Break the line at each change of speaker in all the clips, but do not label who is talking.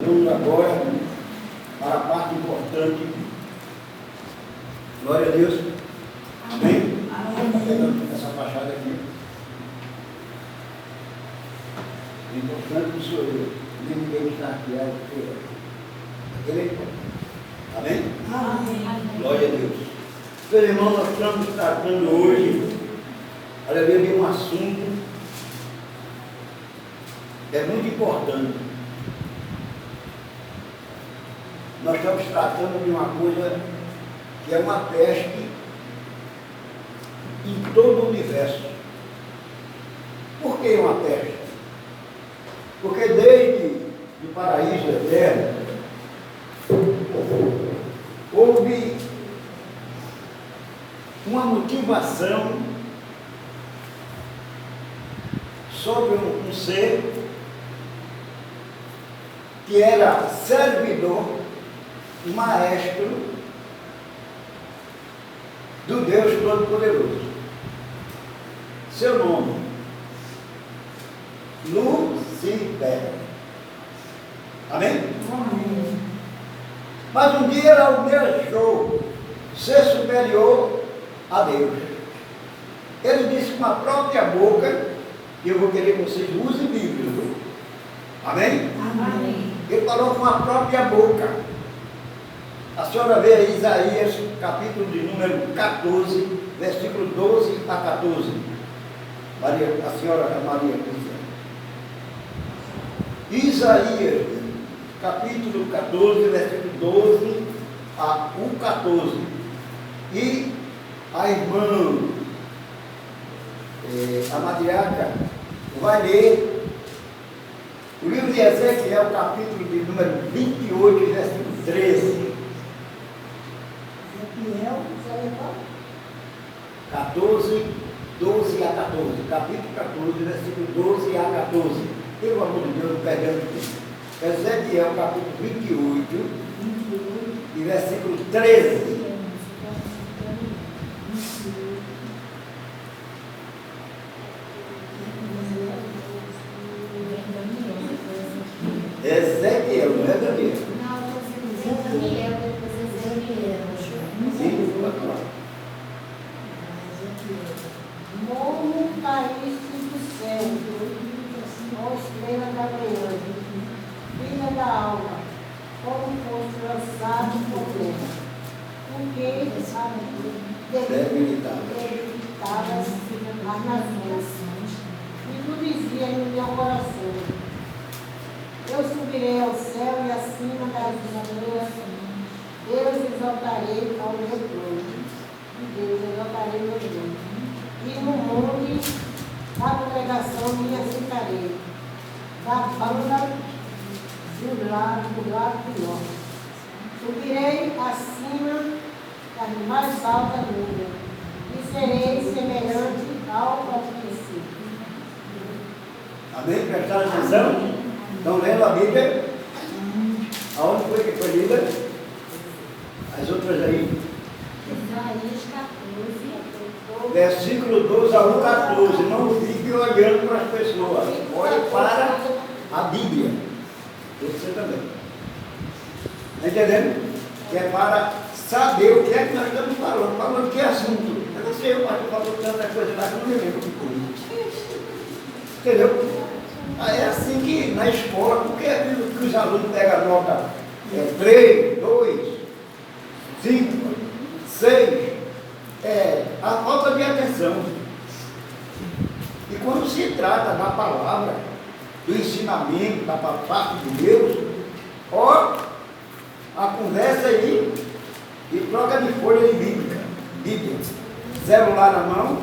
vamos agora para a parte importante. Glória a Deus. Amém? Está pegando essa fachada aqui. O importante sou eu. Ninguém está aqui. Aquele é importante. Amém?
Amém.
Glória a Deus. Meus irmãos, nós estamos tratando hoje, aleluia, de um assunto que é muito importante. Nós estamos tratando de uma coisa que é uma peste em todo o universo. Por que uma peste? Porque desde o paraíso eterno houve uma motivação sobre um ser que era servidor, maestro do Deus Todo-Poderoso. Seu nome, Lúcifer. Amém?
Amém.
Mas um dia ele almejou ser superior a Deus. Ele disse com a própria boca, e eu vou querer que vocês usem Bíblia. Amém?
Amém.
Ele falou com a própria boca. A senhora vê aí Isaías, capítulo de número 14, versículo 12 a 14. Maria, a senhora Maria Cristina. Isaías, capítulo 14, versículo 12 a 14. E a irmã, a matriarca, vai ler o livro de Ezequiel, capítulo de número 28, versículo 13.
Ezequiel,
14, 12 a 14. Capítulo 14, versículo 12 a 14. Pelo amor de Deus, pegando aqui. Ezequiel, capítulo 28, e versículo 13. Ezequiel, não é Daniel?
Não, estou dizendo Daniel, depois Ezequiel.
Sim, pode falar.
Morro caíste do céu, ó estrela da manhã, filha da alma, como foste lançado por terra, porque debilitadas as nações. E tu dizias no meu coração: eu subirei ao céu e acima das montanhas, Deus exaltarei ao meu trono. Deus exaltarei meu trono. E no monte da congregação me assentarei, da banda do lado do norte. Subirei acima das mais altas nuvens, e serei semelhante ao Altíssimo.
Amém? Prestaram atenção? Estão lendo a Bíblia? Aonde foi que foi lida? As outras aí.
Isaías 14.
Versículo 12 ao 14. Não fique olhando para as pessoas. Olhe para a Bíblia. Você também. Está entendendo? Que é para saber o que é que nós estamos falando. Falando que assunto. Eu não sei, o pastor falou tanta coisa lá que eu não me lembro que foi. Entendeu? É assim que na escola, por que os alunos pegam nota 3, 2, 5, 6? A falta de atenção. E quando se trata da palavra, do ensinamento, da parte de Deus, ó, a conversa aí e troca de folha de Bíblia. Celular na mão,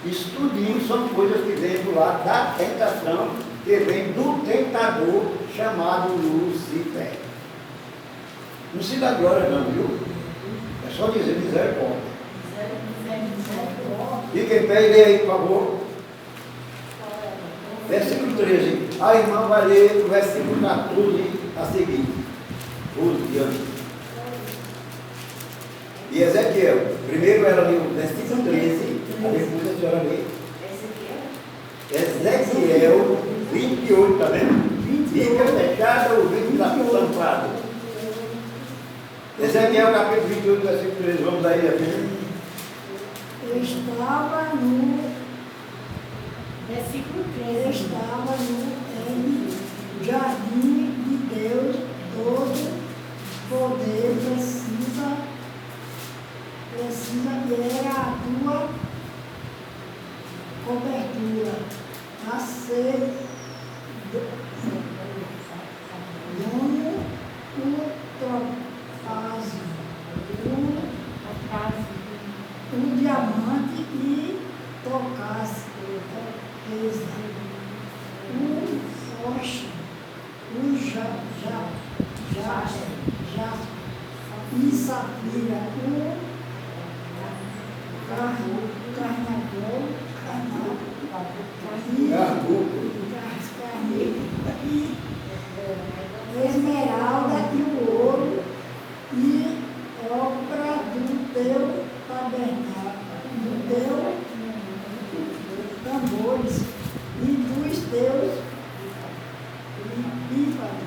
estudinho são coisas que vêm do lado da tentação, que vem do tentador chamado Lúcifer. Não se dá glória não, viu? É só dizer misericórdia. Fica em pé e lê aí, por favor. Versículo 13. A irmã vai ler o versículo 14 a seguir. 12 diante. E Ezequiel, primeiro ela leu o versículo 13, depois a senhora lê Ezequiel 28, está vendo? Fica fechada o vídeo da Ezequiel capítulo 28, versículo 13. Vamos aí, minha filha.
Eu estava no
Versículo
Eu
13.
estava no jardim de Deus, todo poder precisa e era a tua cobertura, a ser como o topázio, o diamante e tocasse, o rocha, o jaspe e safira, o carnador e esmeralda e o ouro e obra do teu tabernáculo, do teu tambores e dos teus pífaros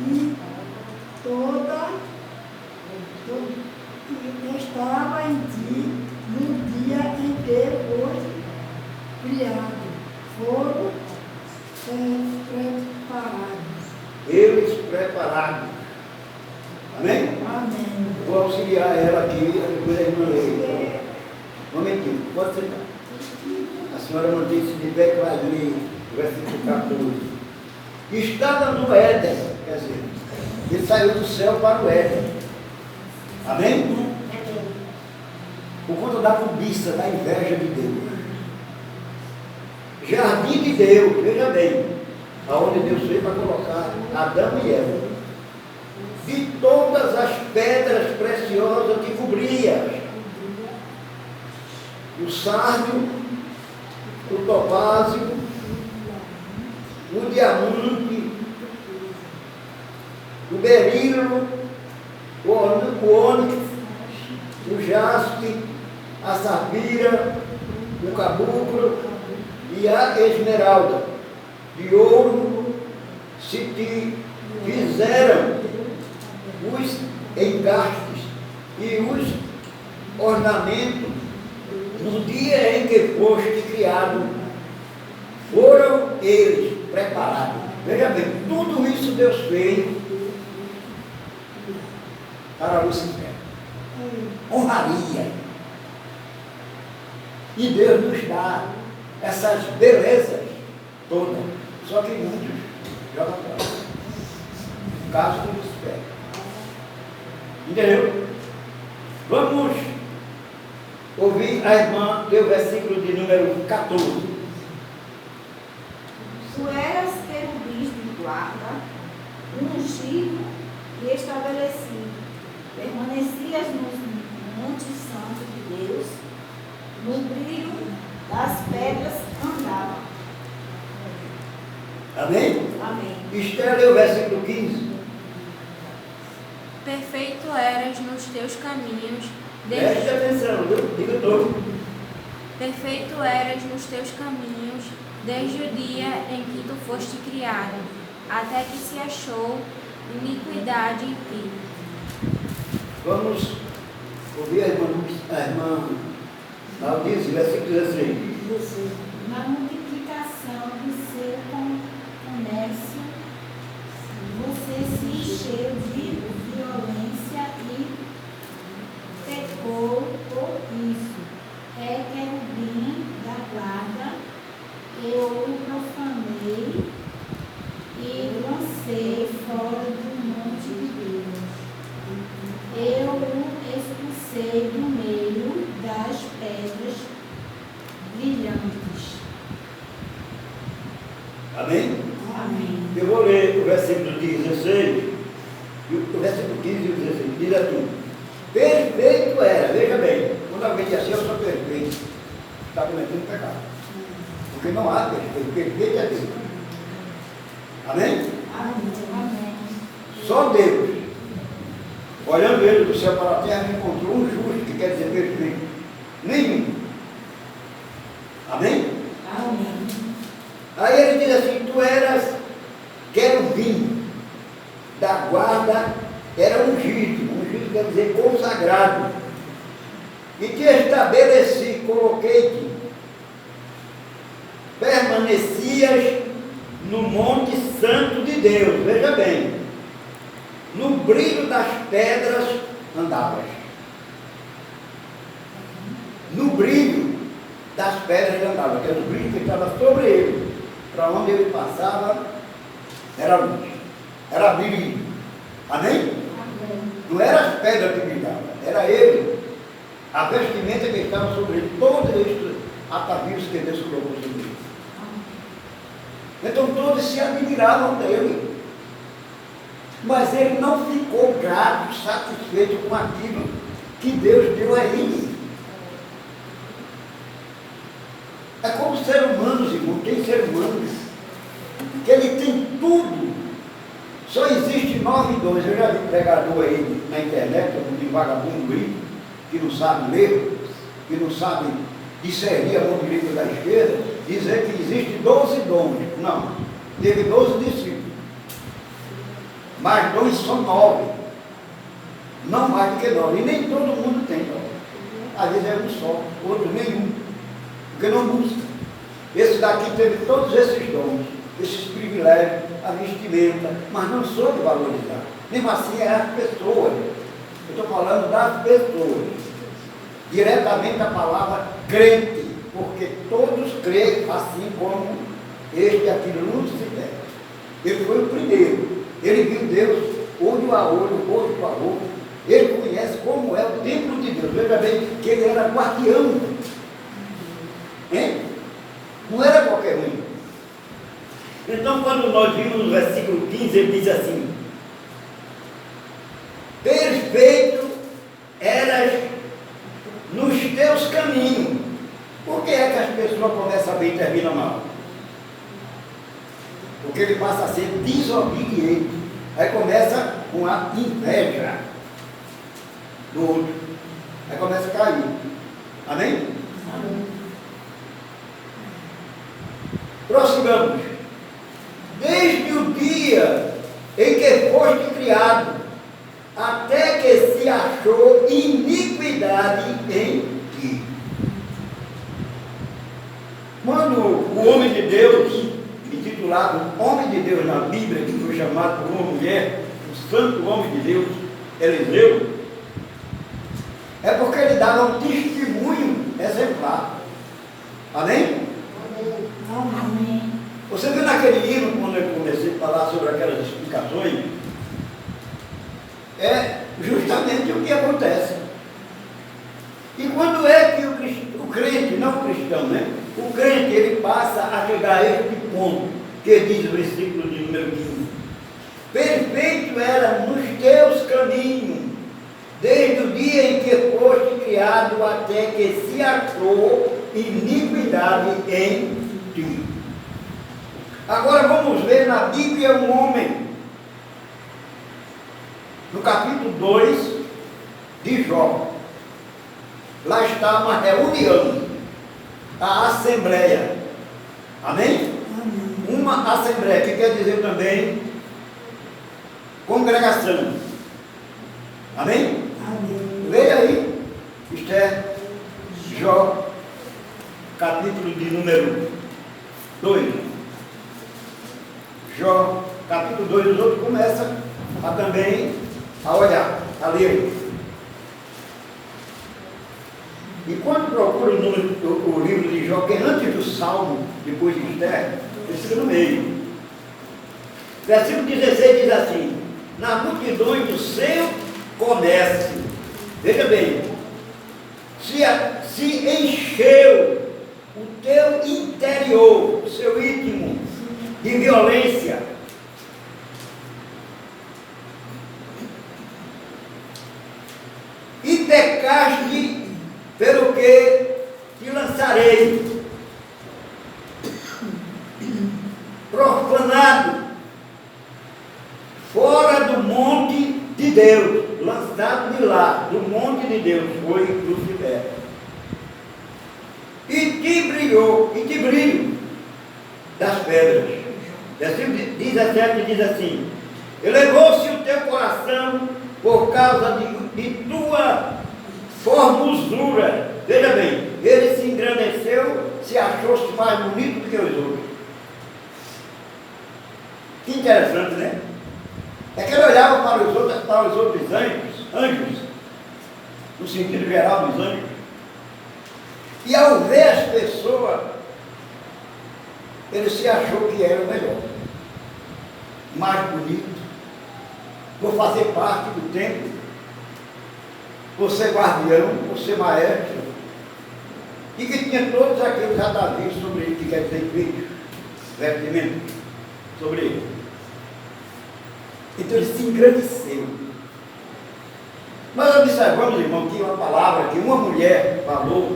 e e estava em ti no dia em que foste criado, foram preparados.
Eles preparados. Amém?
Amém.
Vou auxiliar ela aqui, depois a irmã lê. Um momentinho, pode sentar. A senhora não disse de pé que vai ler o versículo 14. Estava no Éden, quer dizer, ele saiu do céu para o Éden. Amém? Por conta da cobiça, da inveja de Deus. Jardim de Deus, veja bem, aonde Deus veio para colocar Adão e Eva. De todas as pedras preciosas que cobria, o sárdio, o topázio, o diamante, o berilo, o ônix, o jaspe, a safira, o caboclo e a esmeralda, de ouro se te fizeram os engastes e os ornamentos no dia em que foste criado, foram eles preparados. Veja bem, tudo isso Deus fez para Lucifer. Honraria. E Deus nos dá essas belezas todas. Só que muitos jogam fora. No caso do Lucifer. Entendeu? Vamos ouvir a irmã ler o versículo de número 14.
Tu eras querubins de guarda, ungido e estabelecido. Permanecias no monte santo de Deus, no brilho das pedras andava.
Amém?
Amém.
Esther lê o versículo 15.
Perfeito eras nos teus caminhos,
Preste atenção, viu? Diga todo.
perfeito eras nos teus caminhos, desde o dia em que tu foste criado, até que se achou iniquidade em ti.
Vamos ouvir a irmã Maldício, versículo 16.
Na multiplicação do seu comércio, você se encheu de violência e pecou por isso. É querubim da guarda, eu o profanei e lancei fora do monte de Deus. Eu o expulsei do meio das pedras brilhantes.
Amém?
Amém.
Eu vou ler o versículo 16, e o versículo 15 e o 16. Diz assim: perfeito era, veja bem, quando alguém diz assim, eu sou perfeito, está cometendo pecado. Porque não há perfeito, perfeito é Deus. Amém?
Amém.
Só Deus, olhando ele do céu para a terra, encontrou um justo, que quer dizer perfeito. Nenhum. Amém?
Amém.
Aí ele diz assim: tu eras querubim da guarda, era ungido ungido quer dizer consagrado. E te estabeleci, coloquei-te. Permanecias no monte santo de Deus, veja bem, no brilho das pedras andavas. No brilho das pedras andava, que era o brilho que estava sobre ele. Para onde ele passava, era luz, era brilho. Amém? Não era as pedras que brilhavam, era ele. A vestimenta que estava sobre ele, todos estes atavios que Deus colocou sobre ele. Então todos se admiravam dele. Mas ele não ficou grato, satisfeito com aquilo que Deus deu a ele. É como ser humanos, irmão. Tem ser humanos que ele tem tudo. Só existe 9 e 2. Eu já vi pregador aí na internet, um vagabundo aí, que não sabe ler, que não sabe discernir a mão direita da esquerda, dizer que existe 12 dons. Não, teve 12 discípulos. Mas dons são 9. Não mais do que 9. E nem todo mundo tem 9. Às vezes é um só, outro nenhum. Porque não busca. Esse daqui teve todos esses dons, esses privilégios, a vestimenta, mas não soube valorizar. Mesmo assim é as pessoas. Eu estou falando das pessoas. Diretamente a palavra crente, porque todos creem assim como este aqui, Lúcifer. Ele foi o primeiro. Ele viu Deus olho a olho, olho a olho. Ele conhece como é o templo de Deus. Veja bem que ele era guardião. Hein? Não era qualquer um. Então, quando nós vimos no versículo 15, ele diz assim: perfeito eras nos teus caminhos. Por que é que as pessoas começam bem e terminam mal? Porque ele passa a ser desobediente. Aí começa com a inveja do outro. Aí começa a cair. Amém? Amém. Prossigamos. Desde o dia em que foste criado, até que se achou iniquidade em ti. Quando o homem de Deus, intitulado homem de Deus na Bíblia, que foi chamado por uma mulher, o santo homem de Deus, Eliseu, é porque ele dava um testemunho exemplar. Amém?
Amém.
Você viu naquele hino, quando eu comecei a falar sobre aquelas explicações, é justamente o que acontece. E quando é que o crente, não o cristão, né? O crente, ele passa a chegar a este ponto, que diz o versículo de número 15. Perfeito era nos teus caminhos, desde o dia em que foste criado, até que se achou iniquidade em ti. Agora vamos ver na Bíblia um homem, no capítulo 2 de Jó. Lá está uma reunião, a assembleia. Amém? Amém. Uma assembleia, que quer dizer também congregação. Amém? Amém. Leia aí, isto é Jó, capítulo de número 2. Jó, capítulo 2, os outros começam a também a olhar, a ler. E quando procura o livro de Jó, que é antes do Salmo, depois de Esther, ele fica no meio. Versículo 16 diz assim: na multidão do seu comércio, veja bem, se encheu o teu interior, o seu íntimo, de violência, e pecaste pelo que te lançarei, profanado, fora do monte de Deus, lançado de lá, do monte de Deus, foi Lúcifer. E te brilho das pedras. Versículo 17 diz assim: elevou-se o teu coração por causa de tua formosura. Veja bem, ele se engrandeceu, se achou mais bonito do que os outros. Que interessante, né? É que ele olhava para os outros anjos, no sentido geral dos anjos, e ao ver as pessoas, ele se achou que era o melhor, mais bonito, por fazer parte do templo, por ser guardião, por ser maestro, e que tinha todos aqueles atavios sobre ele, que quer dizer vídeo, vestimento, sobre ele. Então ele se engrandeceu. Nós observamos, irmão, que uma palavra que uma mulher falou,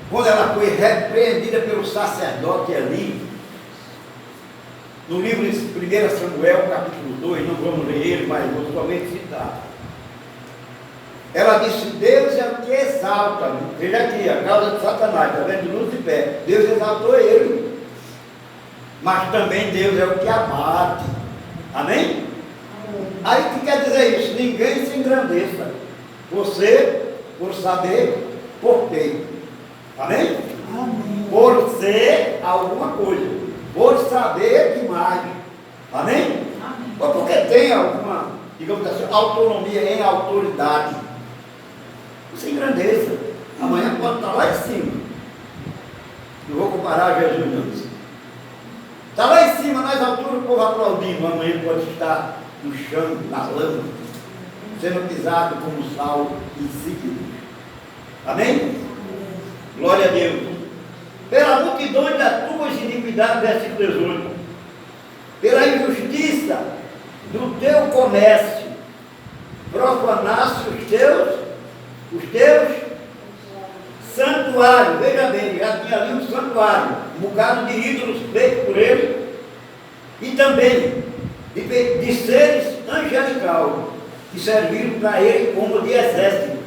quando ela foi repreendida pelo sacerdote ali, no livro de 1 Samuel, capítulo 2, não vamos ler ele, mas vou somente citar. Ela disse: Deus é o que exalta. Veja aqui, a causa de Satanás, está vendo? Lucifer. Deus exaltou ele. Mas também Deus é o que abate. Amém? Aí o que quer dizer isso? Ninguém se engrandeça. Você, por saber, por quê? Amém?
Amém.
Por ser alguma coisa. Por saber demais. Amém? Ou porque tem alguma, digamos assim, autonomia em autoridade. Não se engrandeça. Amanhã pode estar lá em cima. Não vou comparar Jesus não. Está lá em cima, nas alturas, o povo aplaudindo. Amanhã pode estar no chão, na lama, sendo pisado como sal insípido. Amém? Glória a Deus. Pela multidão das tuas iniquidades, versículo 18. Pela injustiça do teu comércio, profanaste os teus santuários. Veja bem, já tinha ali um santuário, um bocado de ídolos feitos por ele, e também de seres angelical, que serviram para ele como de exército.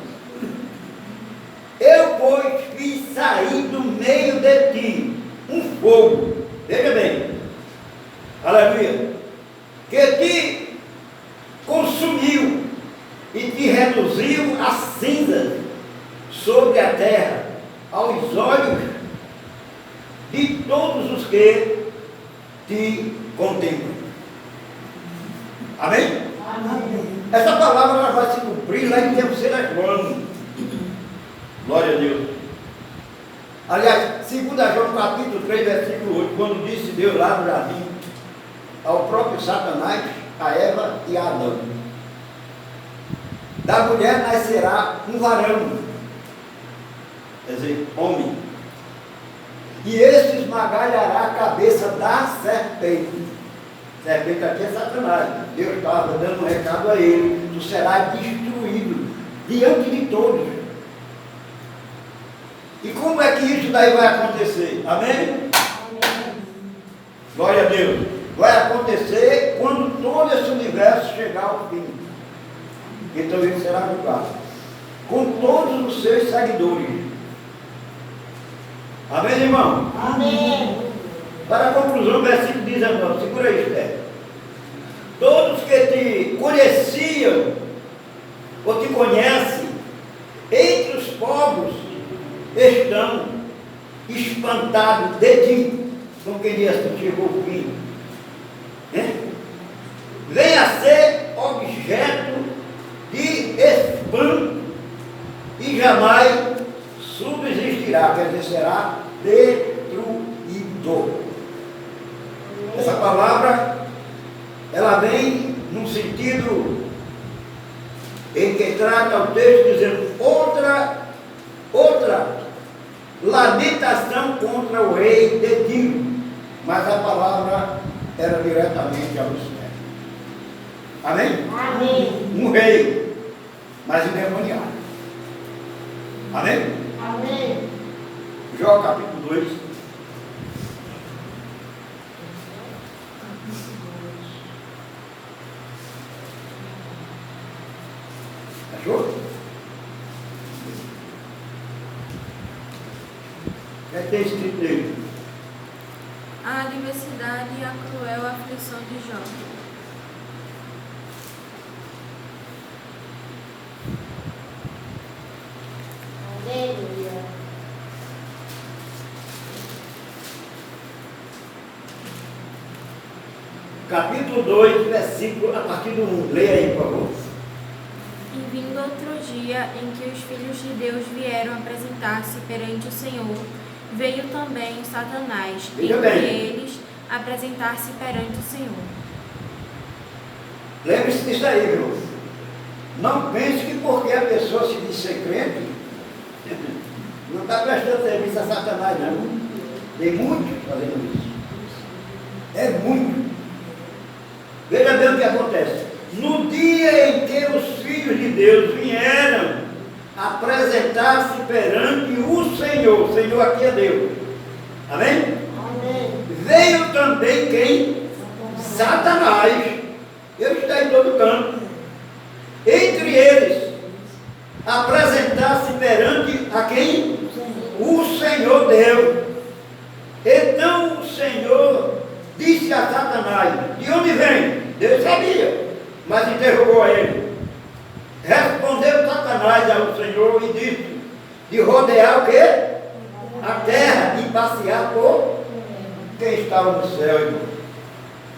Eu, pois, fiz sair do meio de ti um fogo, veja bem, aleluia, que te consumiu e te reduziu a cinzas sobre a terra, aos olhos de todos os que te contemplam. Amém?
Amém.
Essa palavra ela vai se cumprir lá em 3 João. Glória a Deus. Aliás, 2 João capítulo 3, versículo 8, quando disse Deus lá no jardim ao próprio Satanás, a Eva e a Adão: da mulher nascerá um varão, quer dizer, homem, e este esmagalhará a cabeça da serpente. Serpente aqui é Satanás. Deus estava dando um recado a ele: tu serás destruído diante de todos. E como é que isso daí vai acontecer? Amém?
Amém.
Glória a Deus. Vai acontecer quando todo esse universo chegar ao fim. Então ele será julgado com todos os seus seguidores. Amém, irmão?
Amém.
Para a conclusão, versículo 19. Segura aí, Esther. Todos que te conheciam ou te conhecem entre os povos estão espantados de ti, como quem diz que chegou o fim. Vem a ser objeto de espanto e jamais subsistirá, quer dizer, será destruído. Essa palavra, ela vem num sentido em que trata o texto dizendo outra lamentação contra o rei de Tiro, mas a palavra era diretamente a Lucifer. Amém?
Amém.
Um rei, mas endemoniado. Amém?
Amém.
Jó capítulo 2. Achou? O que é que tem escrito nele?
A adversidade e a cruel aflição de Jó.
capítulo 2, versículo a partir do 1. Leia aí, por favor.
E vindo outro dia em que os filhos de Deus vieram apresentar-se perante o Senhor, veio também Satanás,
Veja
entre
bem.
eles, apresentar-se perante o Senhor.
Lembre-se disso aí, viu? Não pense que porque a pessoa se diz ser crente, não está prestando serviço a Satanás, não. Tem muitos fazendo isso. É muito. Veja bem o que acontece. No dia em que os filhos de Deus vieram apresentar-se perante o Senhor aqui é Deus. Amém?
Amém.
Veio também quem? Satanás. Ele está em todo canto. Entre eles, apresentar-se perante a quem? O Senhor Deus. Então o Senhor disse a Satanás: de onde vem? Deus sabia, mas interrogou a ele. Respondeu Satanás ao Senhor e disse: de rodear o quê? A terra e passear por quem estava no céu,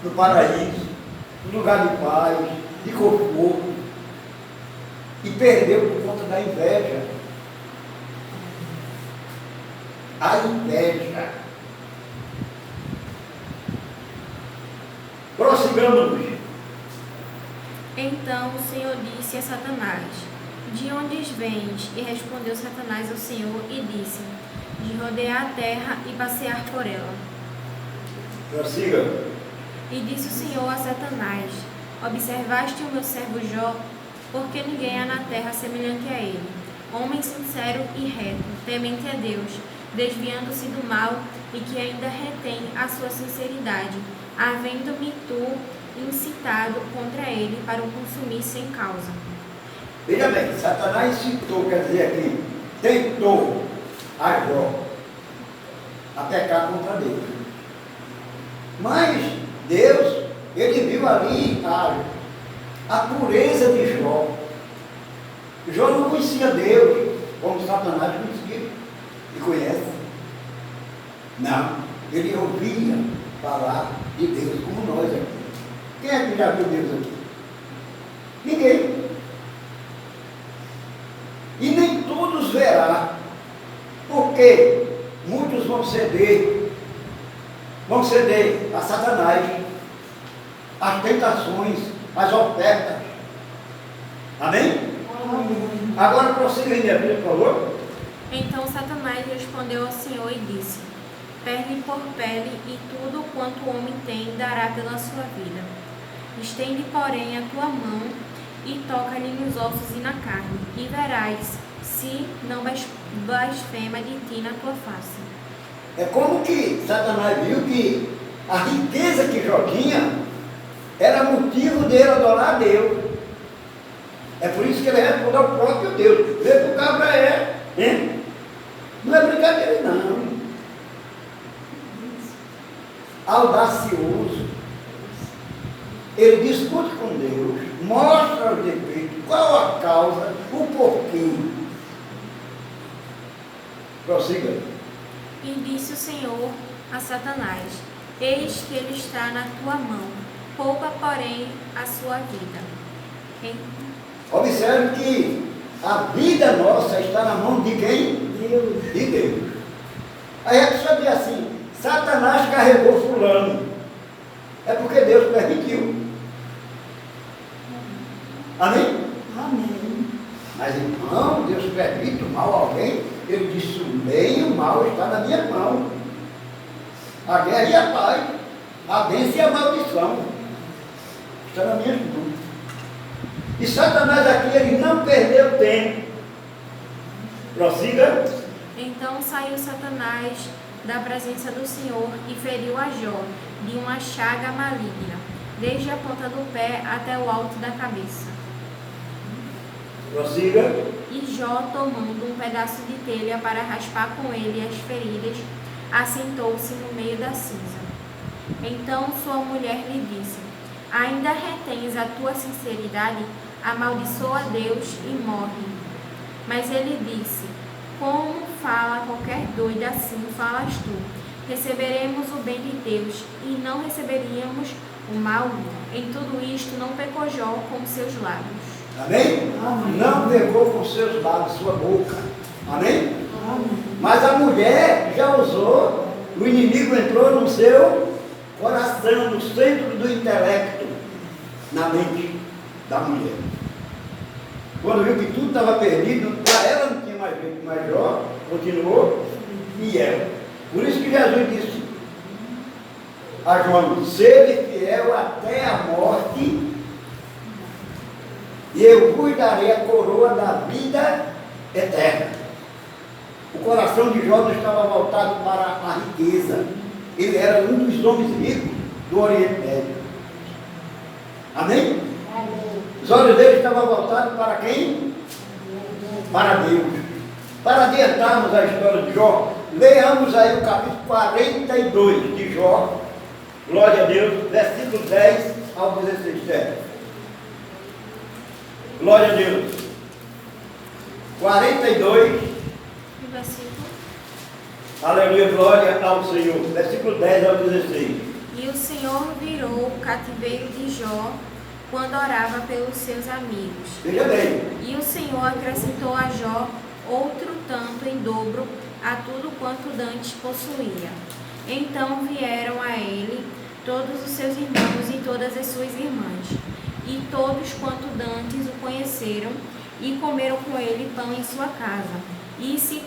no paraíso, no lugar de paz, de conforto, e perdeu por conta da inveja. A inveja. Prossigamos.
Então o Senhor disse a Satanás: de onde vens? E respondeu Satanás ao Senhor e disse: de rodear a terra e passear por ela.
Prossiga.
E disse o Senhor a Satanás: observaste o meu servo Jó, porque ninguém há na terra semelhante a ele, homem sincero e reto, temente a Deus, desviando-se do mal e que ainda retém a sua sinceridade, havendo-me tu incitado contra ele para o consumir sem causa.
Veja bem, Satanás incitou, quer dizer aqui, tentou a Jó a pecar contra Deus. Mas Deus, ele viu ali a pureza de Jó. Jó não conhecia Deus como Satanás conhecia e conhece. Não, ele ouvia falar de Deus como nós aqui. Quem é que já viu Deus aqui? Ninguém. E nem todos verá, porque muitos vão ceder a Satanás, às tentações, às ofertas. Amém?
Amém.
Agora prossiga aí, minha filha, por favor.
Então Satanás respondeu ao Senhor e disse: pele por pele, e tudo quanto o homem tem dará pela sua vida. Estende, porém, a tua mão e toca-lhe nos ossos e na carne, e verás se não blasfema de ti na tua face.
É como que Satanás viu que a riqueza que Jó tinha era motivo dele adorar a Deus. É por isso que ele respondeu ao próprio Deus. Vê que o cabra hein? Não é brincadeira, não. Audacioso. Ele discute com Deus, mostra os defeitos, qual a causa, o porquê. Prossiga.
E disse o Senhor a Satanás: eis que ele está na tua mão, poupa, porém, a sua vida.
Observe que a vida nossa está na mão de quem?
Deus.
De Deus. Aí a pessoa diz assim: Satanás carregou fulano. É porque Deus permitiu. Amém?
Amém.
Mas então, Deus permite o mal a alguém, ele disse: o bem e o mal está na minha mão. A guerra e a paz, a bênção e a maldição está na minha mão. E Satanás aqui, ele não perdeu tempo. Prossiga.
Então saiu Satanás da presença do Senhor e feriu a Jó de uma chaga maligna, desde a ponta do pé até o alto da cabeça.
Prossiga.
E Jó, tomando um pedaço de telha para raspar com ele as feridas, assentou-se no meio da cinza. Então sua mulher lhe disse: ainda retens a tua sinceridade? Amaldiçoa a Deus e morre. Mas ele disse: como fala qualquer doido, assim falas tu. Receberemos o bem de Deus e não receberíamos o mal, em tudo isto não pecou Jó com seus lábios.
Amém?
Amém.
Não pecou com seus lábios, sua boca. Amém?
Amém.
Mas a mulher já usou, o inimigo entrou no seu coração, no centro do intelecto, na mente da mulher. Quando viu que tudo estava perdido, para ela não tinha mais jeito, mas Jó continuou fiel. Por isso que Jesus disse a João: sede fiel até a morte, e eu vos darei a coroa da vida eterna. O coração de Jó não estava voltado para a riqueza. Ele era um dos homens ricos do Oriente Médio. Amém? Os olhos dele estavam voltados para quem? Para Deus. Para adiantarmos a história de Jó, leamos aí o capítulo 42 de Jó. Glória a Deus, versículo 10 ao 16. Glória a Deus. 42.
Versículo.
Aleluia, glória ao Senhor. Versículo 10 ao 16.
E o Senhor virou o cativeiro de Jó quando orava pelos seus amigos.
Veja bem.
E o Senhor acrescentou a Jó outro tanto em dobro a tudo quanto dantes possuía. Então vieram a ele todos os seus irmãos e todas as suas irmãs, e todos quanto dantes o conheceram, e comeram com ele pão em sua casa, e se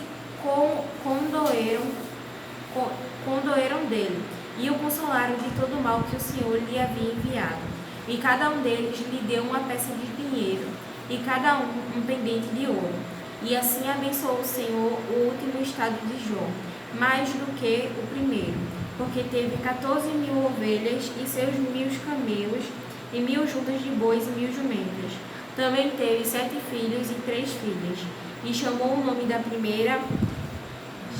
condoeram dele, e o consolaram de todo o mal que o Senhor lhe havia enviado. E cada um deles lhe deu uma peça de dinheiro, e cada um pendente de ouro. E assim abençoou o Senhor o último estado de Jó, mais do que o primeiro, porque teve 14.000 ovelhas e seus 1.000 camelos, e 1.000 juntas de bois e 1.000 jumentas. Também teve 7 filhos e 3 filhas, e chamou o nome da primeira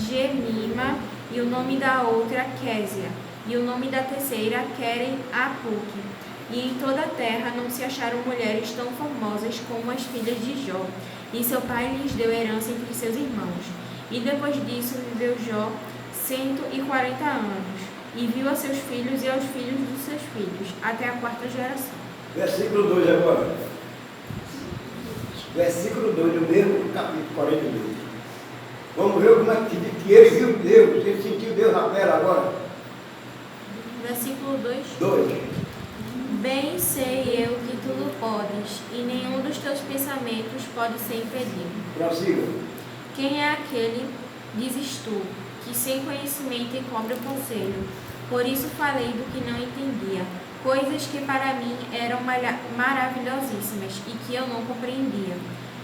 Gemima, e o nome da outra Késia, e o nome da terceira Queren-Apuque. E em toda a terra não se acharam mulheres tão formosas como as filhas de Jó, e seu pai lhes deu herança entre seus irmãos. E depois disso viveu Jó 140 anos, e viu a seus filhos e aos filhos dos seus filhos, até a 4ª geração.
Versículo 2 agora. Versículo 2 do mesmo capítulo 42. Vamos ver como é que ele viu Deus, ele sentiu Deus na pele agora.
Versículo 2.
2.
Bem sei eu que tudo podes, e nenhum dos teus pensamentos pode ser impedido.
Prossiga.
Quem é aquele, dizes tu, que sem conhecimento encobre o conselho? Por isso falei do que não entendia, coisas que para mim eram maravilhosíssimas e que eu não compreendia.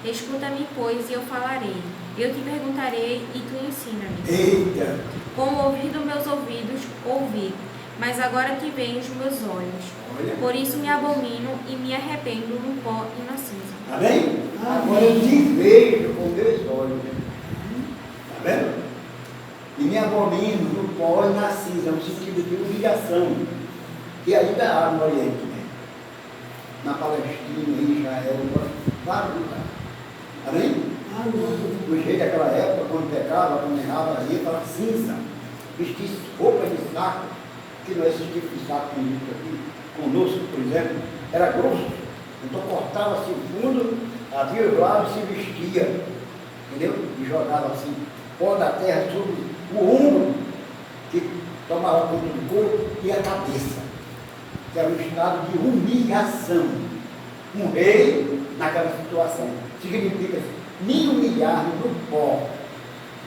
Escuta-me, pois, e eu falarei. Eu te perguntarei e tu ensina-me.
Eita!
Com o ouvido meus ouvidos ouvi, mas agora te veem os meus olhos.
Olha.
Por isso me abomino e me arrependo no pó e na cinza.
Amém? Agora eu te vejo com meus olhos. Está vendo? E me abomino no pó e na cinza, no sentido de humilhação, que ainda há no Oriente, né? Na Palestina, em Israel, em vários lugares. Amém? Do jeito daquela época, quando pecava, quando errava, ia para a cinza, vestir roupa de saco, que não é esse tipo de saco que existe aqui, conosco, por exemplo, era grosso. Então cortava-se o fundo, havia os lados e se vestia, entendeu? E jogava assim, pó da terra sobre o ombro, que tomava conta do corpo, e a cabeça, que era um estado de humilhação. Um rei, naquela situação, significa me humilhar no pó.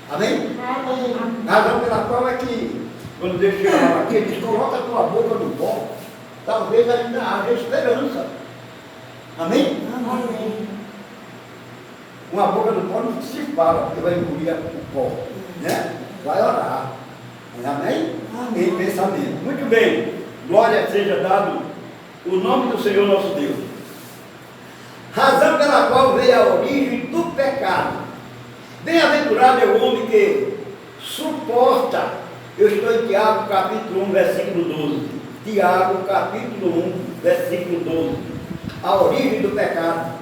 Amém? A razão pela qual é que, quando Deus chega aqui, ele diz: coloca a tua boca no pó, talvez ainda haja esperança. Amém?
Amém.
Uma boca do pó não se fala, porque vai engolir o pó, né? Vai orar. Amém?
Amém.
Em pensamento. Muito bem. Glória seja dado o nome do Senhor nosso Deus. Razão pela qual veio a origem do pecado. Bem-aventurado é o homem que suporta. Eu estou em Tiago capítulo 1, versículo 12. Tiago capítulo 1, versículo 12. A origem do pecado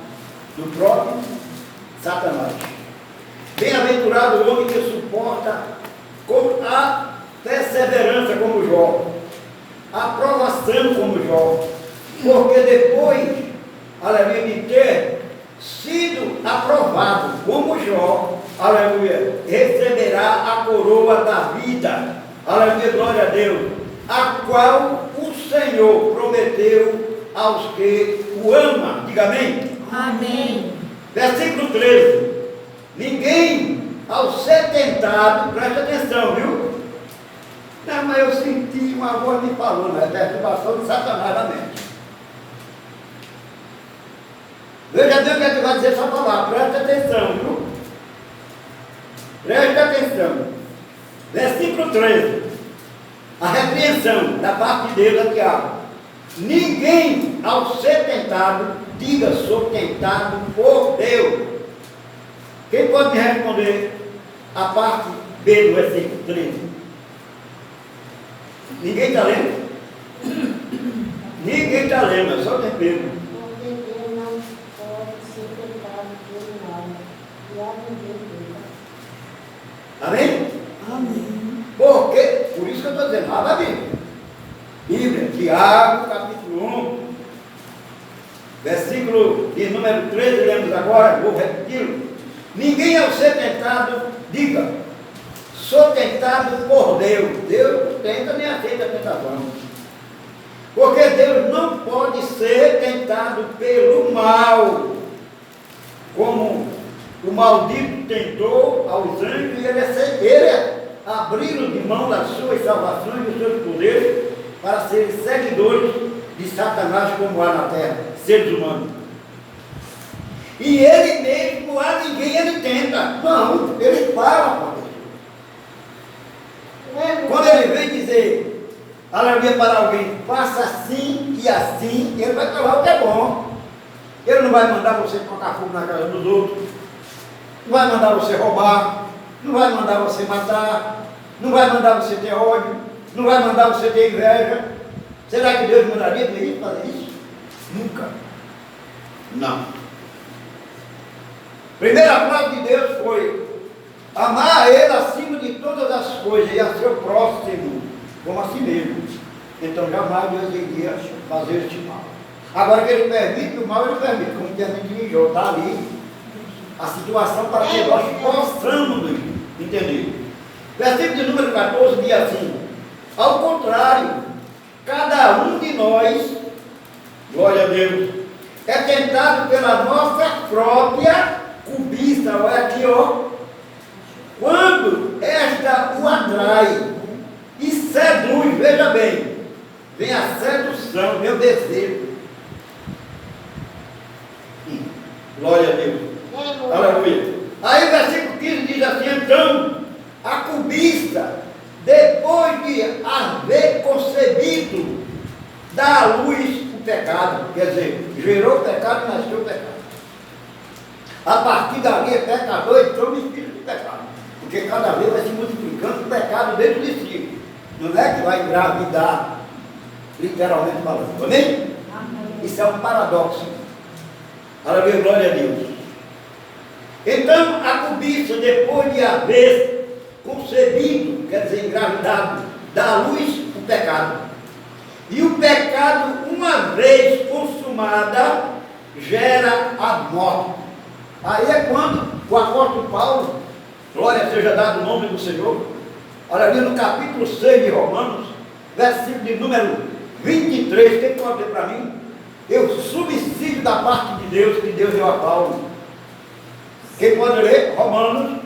do próprio Satanás. Bem-aventurado o homem que suporta com a perseverança como Jó. aprovação como Jó. Porque depois, aleluia, de ter sido aprovado como Jó, aleluia, receberá a coroa da vida, aleluia, glória a Deus, a qual o Senhor prometeu aos que o amam. Diga amém.
Amém.
Versículo 13. Ninguém, ao ser tentado, preste atenção, viu? Não, mas eu senti uma voz me falando, é a perturbação de Satanás na mente. Veja bem o que é que vai dizer essa palavra, preste atenção, viu? Preste atenção. Versículo 13. A repreensão da parte de Deus aqui, ó. Ninguém, ao ser tentado, diga, sou tentado por Deus. Quem pode me responder a parte B do versículo 13? Ninguém está lendo? Ninguém está lendo, é só tem pego.
Porque Deus não pode ser tentado pelo mal, e há ninguém dele.
Amém?
Amém.
Porque, por isso que eu estou dizendo, abra a Bíblia. Bíblia, Tiago, capítulo 1, versículo de número 13, lemos agora, vou repeti-lo. Ninguém ao ser tentado, diga, sou tentado por Deus. Deus não tenta nem aceita a tentação. Porque Deus não pode ser tentado pelo mal, como o maldito tentou aos anjos, e ele abriram de mão das suas salvações e dos seus poderes para serem seguidores de Satanás como há na terra, seres humanos. E ele mesmo, a ninguém ele tenta. Não, ele fala com a pessoa. Quando ele vem dizer, aleluia, para alguém, faça assim e assim, ele vai falar o que é bom. Ele não vai mandar você colocar fogo na casa dos outros, não vai mandar você roubar, não vai mandar você matar, não vai mandar você ter ódio, não vai mandar você ter inveja. Será que Deus mandaria ele fazer isso? Nunca. Não. Primeira frase de Deus foi amar a Ele acima de todas as coisas e a seu próximo como a si mesmo. Então jamais Deus iria fazer este mal. Agora que Ele permite o mal, Ele permite, como permite em Jó, está ali a situação para que nós possamos entender. Versículo de número 14 diz assim: ao contrário, cada um de nós, glória a Deus, é tentado pela nossa própria cobiça. Olha aqui, ó. Quando esta o atrai e seduz, veja bem, vem a sedução, meu desejo. Glória a Deus. Aleluia. Aí o versículo 15 diz assim: então, a cobiça, depois de haver concebido, dá à luz o pecado. Quer dizer, gerou o pecado e nasceu o pecado. A partir dali é pecador e toma espírito de pecado. Porque cada vez vai se multiplicando o pecado dentro de si. Não é que vai engravidar, literalmente falando. Amém?
Amém.
Isso é um paradoxo. Aleluia, glória a Deus. Então, a cobiça, depois de haver concebido, quer dizer, engravidado, dá à luz o pecado. E o pecado, uma vez consumada, gera a morte. Aí é quando o apóstolo Paulo, glória seja dado o nome do Senhor, olha ali no capítulo 6 de Romanos, versículo de número 23, quem pode ler para mim? Eu subsídio da parte de Deus, que Deus deu a Paulo. Quem pode ler? Romanos,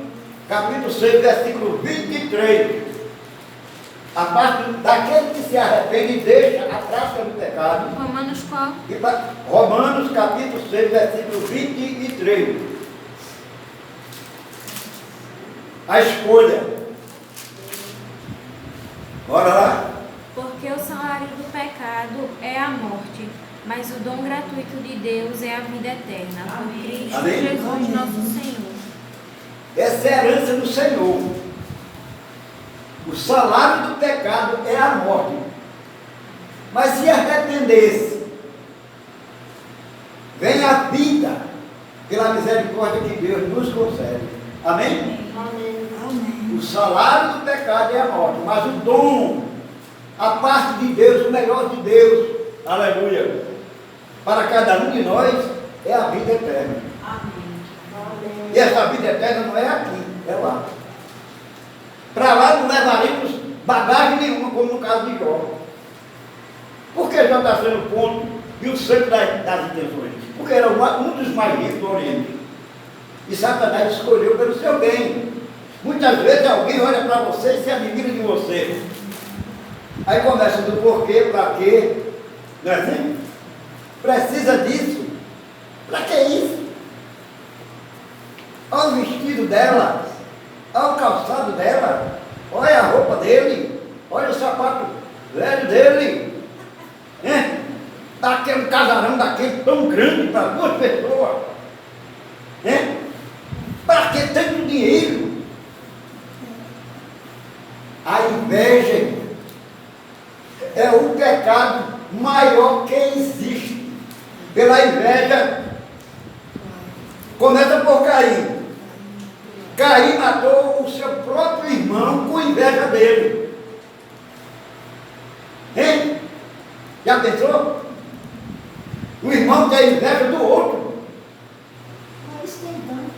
capítulo 6, versículo 23. A parte daquele que se arrepende e deixa a prática do pecado.
Romanos qual?
Romanos, capítulo 6, versículo 23. A escolha. Bora lá?
Porque o salário do pecado é a morte, mas o dom gratuito de Deus é a vida eterna, por Cristo
Amém?
Jesus nosso Senhor.
Essa é a herança do Senhor. O salário do pecado é a morte. Mas se arrepender-se, vem a vida pela misericórdia que Deus nos concede. Amém?
Amém.
Amém.
O salário do pecado é a morte, mas o dom a parte de Deus, o melhor de Deus, aleluia, para cada um de nós é a vida eterna.
Amém.
E essa vida eterna não é aqui, é lá. Para lá não levaremos bagagem nenhuma, como no caso de Jó. Porque Jó está sendo o ponto e o centro das intenções. Porque era um dos mais ricos do Oriente. E Satanás escolheu pelo seu bem. Muitas vezes alguém olha para você e se admira de você. Aí começa do porquê, para quê. Não é assim? Precisa disso? Para que isso? Olha o vestido dela, olha o calçado dela, olha a roupa dele, olha o sapato velho dele. Daquele casarão daquele tão grande para 2 pessoas. Para que tanto dinheiro? A inveja é o pecado maior que existe. Pela inveja, começa por Caim. Caim matou o seu próprio irmão com inveja dele. Hein? Já pensou? O irmão tem inveja do outro.
Mas tem tanto.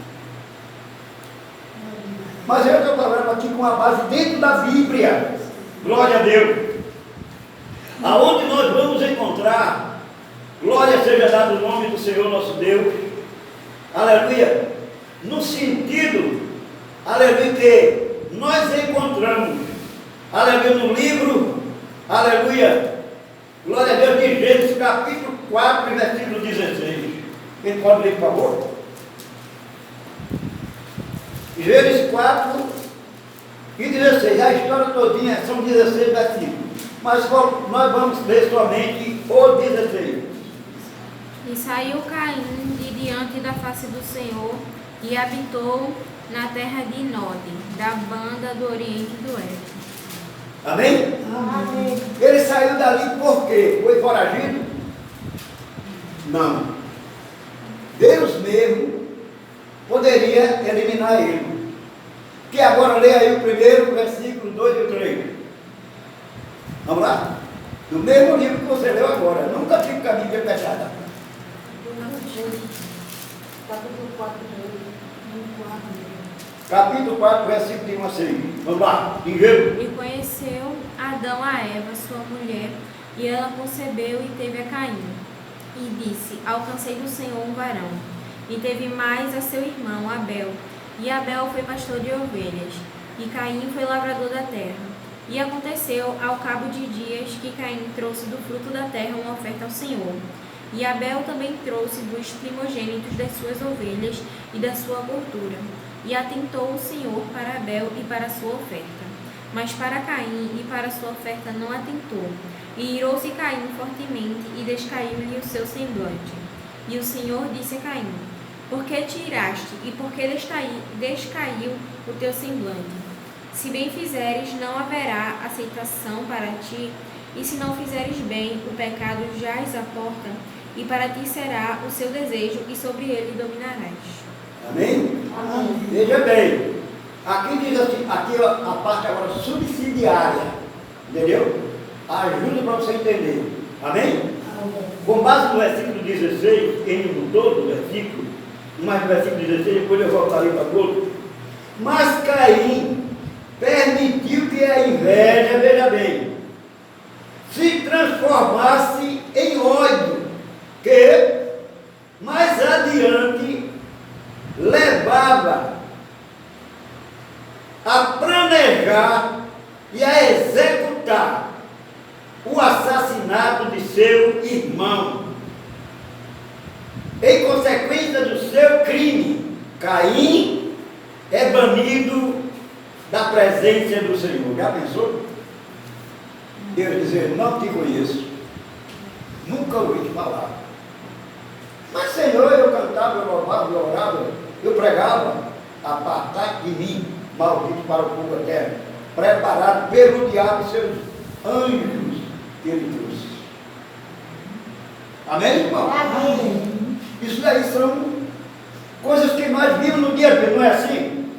Mas eu estou falando aqui com a base dentro da Bíblia. Glória a Deus. Aonde nós vamos encontrar, glória seja dada o nome do Senhor nosso Deus. Aleluia. No sentido, aleluia, que nós encontramos, aleluia, no livro, aleluia, glória a Deus, de Gênesis capítulo 4, versículo 16. Quem pode ler, por favor? Gênesis 4 e 16. A história todinha são 16 versículos. Mas nós vamos ler somente o 16.
E saiu Caim de diante da face do Senhor e habitou na terra de Nod, da banda do Oriente do Oeste.
Amém?
Amém.
Ele saiu dali por quê? Foi foragido? Não. Deus mesmo poderia eliminar ele. Que agora leia aí o primeiro versículo 2 e o 3. Vamos lá? Do mesmo livro que você leu agora. Nunca fica com a Bíblia fechada.
Capítulo 4.
Capítulo 4, versículo de 1 a 6. Vamos lá, ligeiro.
E conheceu Adão a Eva, sua mulher, e ela concebeu e teve a Caim. E disse: Alcancei do Senhor um varão. E teve mais a seu irmão Abel. E Abel foi pastor de ovelhas, e Caim foi lavrador da terra. E aconteceu, ao cabo de dias, que Caim trouxe do fruto da terra uma oferta ao Senhor. E Abel também trouxe dos primogênitos das suas ovelhas e da sua gordura. E atentou o Senhor para Abel e para a sua oferta. Mas para Caim e para a sua oferta não atentou. E irou-se Caim fortemente e descaiu-lhe o seu semblante. E o Senhor disse a Caim: Por que te iraste e por que descaiu o teu semblante? Se bem fizeres, não haverá aceitação para ti, e se não fizeres bem, o pecado jaz à porta, e para ti será o seu desejo, e sobre ele dominarás.
Amém?
Amém.
Veja bem, aqui diz assim, aqui a parte agora subsidiária, entendeu? Ajuda para você entender. Amém? Com base no versículo 16, quem mudou do versículo, mas no versículo 16, depois eu voltarei para o outro. Mas Caim permitiu que a inveja, veja bem, se transformasse em ódio, que mais adiante levava a planejar e a executar o assassinato de seu irmão. Em consequência do seu crime, Caim é banido da presença do Senhor. Já pensou? Deus dizer: não te conheço, nunca ouvi te falar. Mas Senhor, eu cantava, eu louvava, eu orava, eu pregava. Apartai de mim, maldito para o fogo eterno, preparado pelo diabo e seus anjos que ele trouxe. Amém, irmão?
Amém.
Isso daí são coisas que nós vimos no dia a dia, não é assim?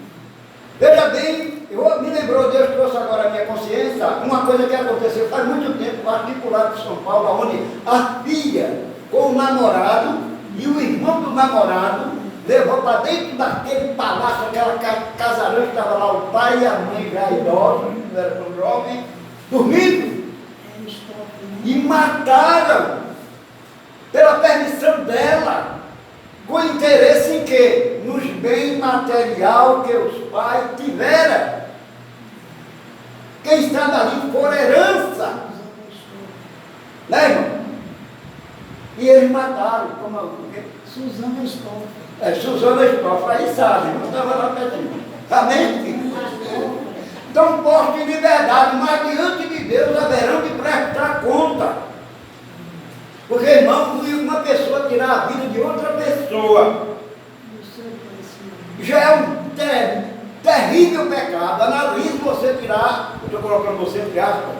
Veja bem, eu me lembro lembrou, Deus trouxe agora a minha consciência, uma coisa que aconteceu faz muito tempo, no articulado de São Paulo, onde a filha com o namorado e o irmão do namorado levou para dentro daquele palácio, aquela casarão que estava lá, o pai e a mãe já idosos, não era tão jovem, dormindo. E mataram pela permissão dela, com interesse em quê? Nos bens material que os pais tiveram. Quem estava ali por herança. Né, irmão? E eles mataram, como o quê?
Suzana Stoff.
Suzana Stoff, aí sabe, não estava lá pertinho. Amém? Então, posto em liberdade, mas diante de Deus haverão de prestar conta. Porque, irmão, uma pessoa tirar a vida de outra pessoa já é um terrível pecado. Analise você tirar, eu estou colocando você entre aspas,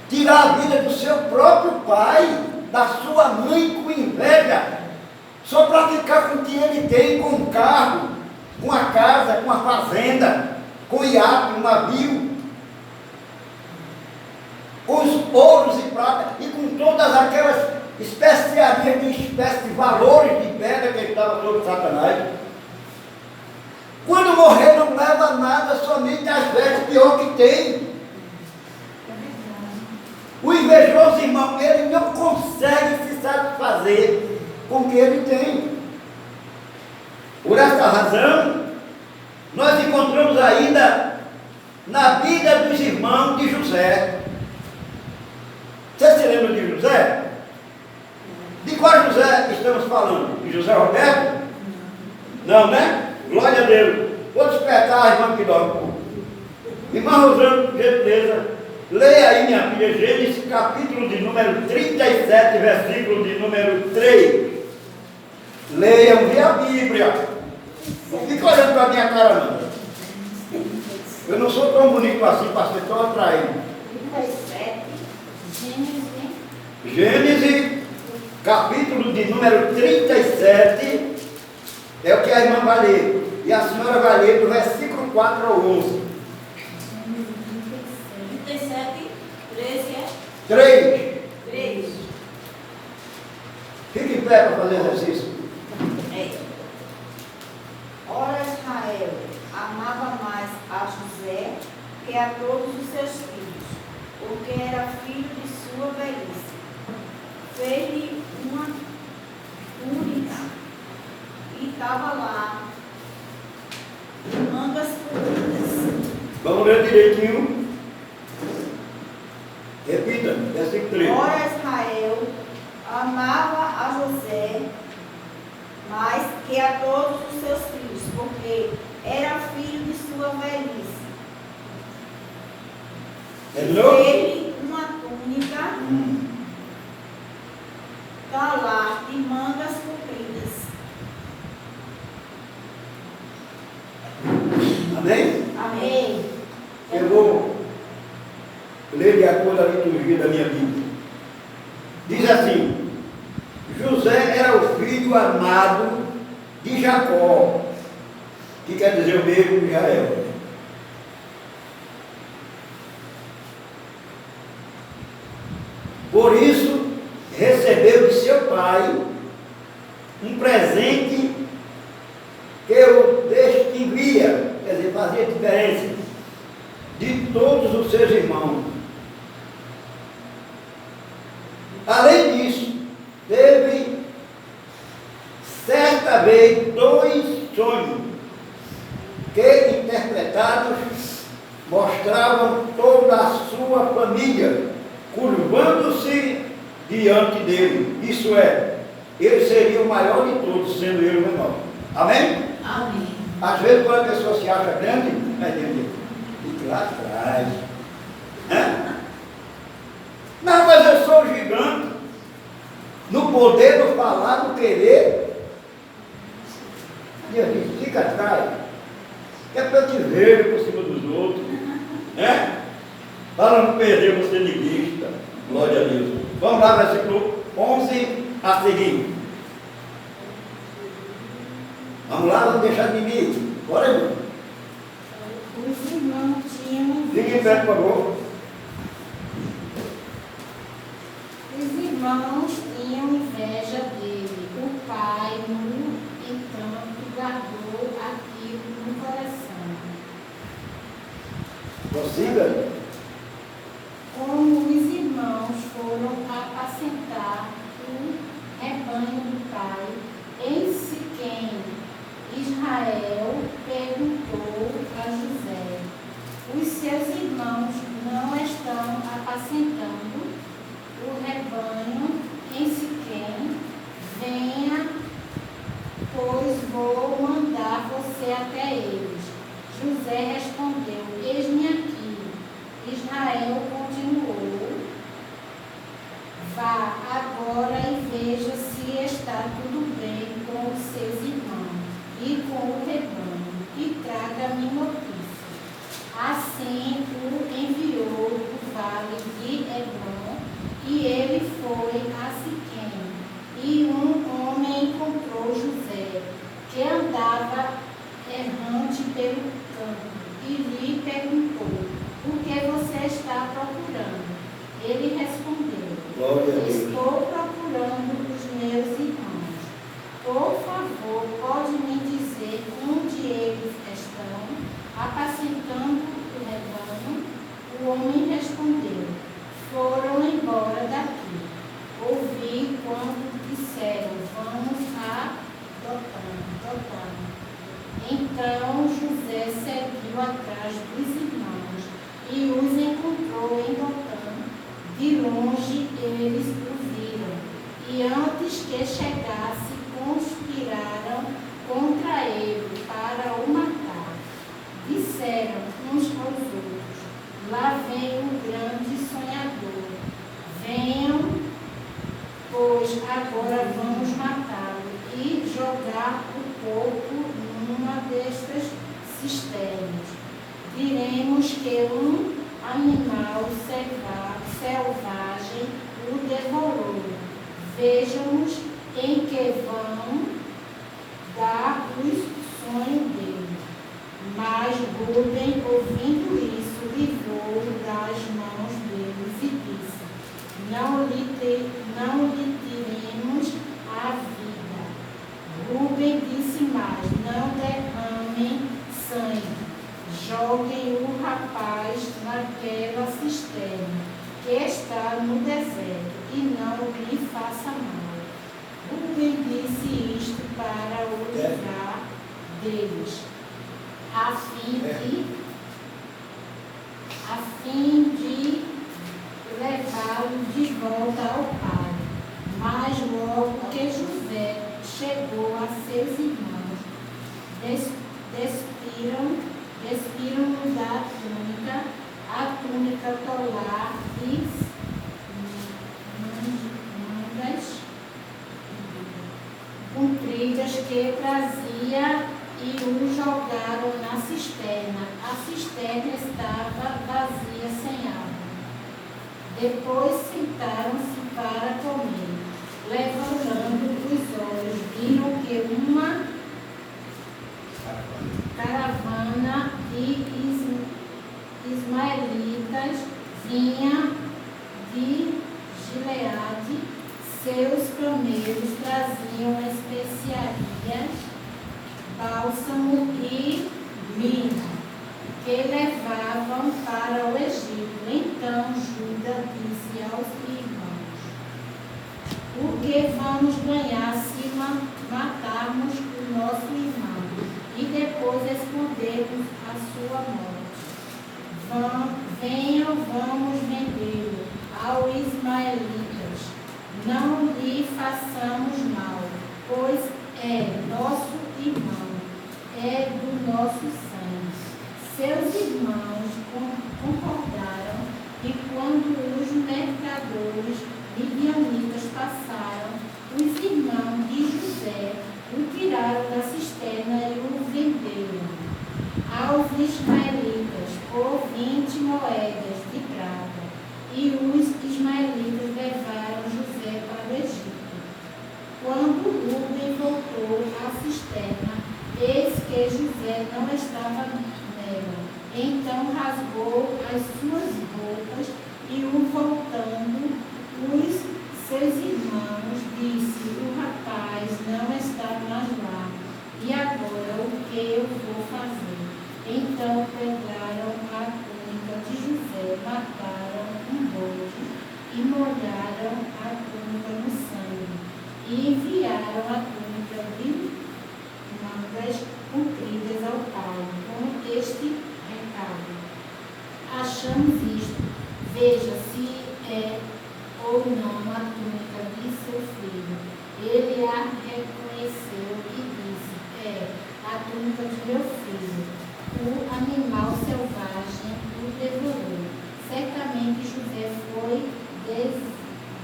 tirar a vida do seu próprio pai, da sua mãe com inveja, só para ficar com o que ele tem, com um carro, com a casa, com a fazenda, com o iate, um navio, com os ouros e prata e com todas aquelas especiarias de espécie de valores de pedra que estava sobre Satanás. Quando morrer não leva nada, somente as velhas, pior que tem. O invejoso, irmão, ele não consegue se satisfazer com o que ele tem. Por essa razão, nós encontramos ainda na vida dos irmãos de José. Você se lembra de José? De qual José estamos falando? De José Roberto? Não, né? Glória a Deus. Vou despertar a irmã que dorme. Irmã Rosana, gentileza, leia aí, minha filha, Gênesis, capítulo de número 37, versículo de número 3. Leiam a Bíblia. Não fica olhando para a minha cara, não. Eu não sou tão bonito assim para ser tão atraído.
37.
Gênesis, capítulo de número 37, é o que a irmã vai ler. E a senhora vai ler do versículo 4 ao 11.
37, 13 é?
3.
3.
Fique em pé para fazer exercício.
É. Ora, Israel amava mais a José que a todos os seus filhos, porque era filho de sua velhice. Fez-lhe uma túnica e estava lá, de mangas compridas.
Vamos ler direitinho. Repita, versículo 3.
Ora, Israel amava a José mais que a todos os seus filhos, porque era filho de sua velhice. Fez-lhe uma túnica talar de mangas compridas.
Amém?
Amém.
Eu vou ler de acordo com a liturgia da minha Bíblia. Diz assim: José era o filho amado de Jacó, que quer dizer o mesmo de Israel. Por isso, recebeu de seu pai um presente que o distinguia, quer dizer, fazia diferença de todos os seus irmãos. Além disso, teve certa vez 2 sonhos que, interpretados, mostravam toda a sua família curvando-se diante dele. Isso é, ele seria o maior de todos, sendo ele o menor. Amém?
Amém.
Às vezes, quando a pessoa se acha grande, é grande. Fica lá atrás. Não, mas eu sou gigante. No poder, no falar, no querer. Deus diz, fica atrás. Que é para eu te ver por cima dos outros. Para não perder você de vista. Glória a Deus. Vamos lá, versículo 11 a seguir. Vamos lá, vamos deixar de mim. Bora, irmão.
Os irmãos tinham
Fique em pé, por favor.
Os irmãos tinham inveja dele. O pai, no entanto, guardou aquilo no coração.
Prossiga.
Como os irmãos foram apacentar o rebanho do pai em Siquém, Israel perguntou a José: os seus irmãos não estão apacentando o rebanho em Siquém? Venha, pois vou mandar você até eles. José respondeu: eis-me aqui. Israel continuou: vá agora e veja se está tudo bem com os seus irmãos e com o rebanho, e traga-me notícia. Assim o enviou do vale de Hebrom, e ele foi a Siquém. E um homem encontrou José, que andava errante pelo campo, e lhe perguntou: o que você está procurando? Ele respondeu:
Glória a Deus.
estou procurando os meus irmãos. Por favor, pode me dizer onde eles estão, apacentando o rebanho? O homem respondeu: foram embora daqui. Ouvi quando disseram: vamos a Dotã. Então José seguiu atrás dos irmãos e os encontrou em Dotã. De longe eles o viram, e antes que chegasse, conspiraram contra ele para o matar. Disseram uns aos outros: lá vem o grande sonhador. Venham, pois agora vamos matá-lo e jogar o corpo numa destas cisternas. Diremos que um animal selvagem o devorou. Vejamos em que vão dar o sonho dele. Mas Rúben, ouvindo isso, livrou-o das mãos deles e disse: não lhe tiremos a vida. Rúben disse mais: não derramem sangue. Joguem o rapaz naquela cisterna que está no deserto, e não lhe faça mal. Rúben disse isto para o livrar deles, a fim de levá-lo de volta ao pai. Mas logo que José chegou a seus irmãos, despiram-no da túnica, a túnica colar e mangas compridas que trazia, e o jogaram na cisterna. A cisterna estava vazia, sem água. Depois sentaram-se para comer. Levantando os olhos, viram que uma caravana de ismaelitas vinha de Gileade. Seus camelos traziam especiarias, bálsamo e mirra, que levavam para o Egito. Então Judá disse aos irmãos: o que vamos ganhar se matarmos o nosso irmão e depois escondermos a sua morte? Venham, vamos vendê-lo aos ismaelitas. Não lhe façamos mal, pois é nosso irmão, é do nosso sangue. Seus irmãos concordaram, e quando os mercadores midianitas passaram, os irmãos de José o tiraram da cisterna e o venderam aos ismaelitas por 20 moedas de prata. E os ismaelitas levaram José para o Egito. Quando Rúben voltou à cisterna, eis que José não estava nela. Então rasgou as suas roupas e, voltando, os seus irmãos disse: o rapaz não está mais lá. E agora o que eu vou fazer? Então pegaram a túnica de José, mataram um bode e molharam a túnica no sangue e enviaram a túnica de mangas compridas ao pai com este recado: achamos isto, veja se é ou não a túnica de seu filho. Ele a reconheceu e disse: é a túnica de meu filho. O animal selvagem o devorou. Certamente José foi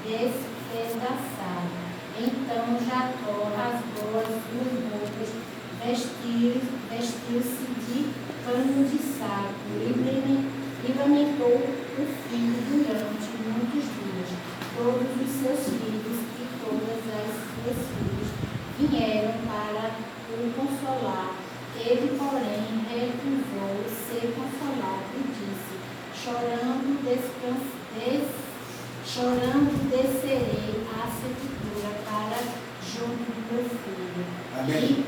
despedaçado. Então Jacó rasgou as suas roupas, vestiu-se de pano de saco e lamentou o filho durante muitos dias. Todos os seus filhos e todas as suas filhas vieram para o consolar. Ele, porém, recusou ser consolado e disse: chorando descerei à sepultura para junto do meu filho.
Amém.